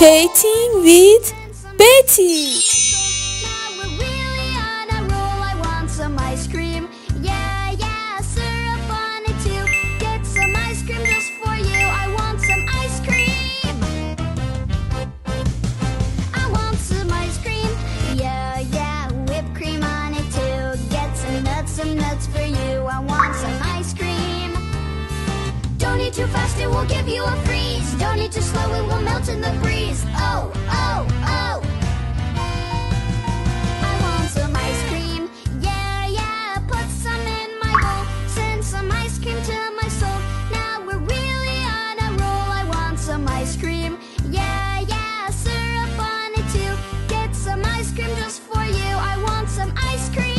Painting with Betty. Now we're really on a roll. I want some ice cream. Yeah, yeah, syrup on it too. Get some ice cream just for you. I want some ice cream. I want some ice cream. Yeah, yeah, whipped cream on it too. Get some nuts for you. I want some ice cream. Don't eat too fast, it will give you a freeze. Don't eat too slow, it will melt in the breeze. Oh, oh, oh. I want some ice cream. Yeah, yeah, put some in my bowl. Send some ice cream to my soul. Now we're really on a roll. I want some ice cream. Yeah, yeah, syrup on it too. Get some ice cream just for you. I want some ice cream.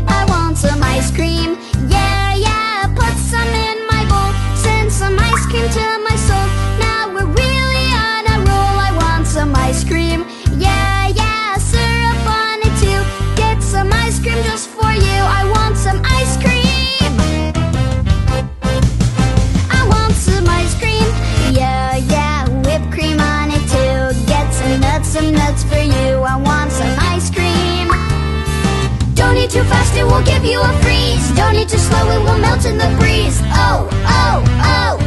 I want some ice cream. Yeah, yeah, put some in my bowl. Send some ice cream to my soul. Now we're really on a roll. I want some ice cream. Yeah, yeah, syrup on it too. Get some ice cream just for you. I want some ice cream. I want some ice cream. Yeah, yeah, whipped cream on it too. Get some nuts for you. I want some ice cream. Don't eat too fast, it will give you a freeze. Don't eat too slow, it will melt in the breeze. Oh, oh, oh.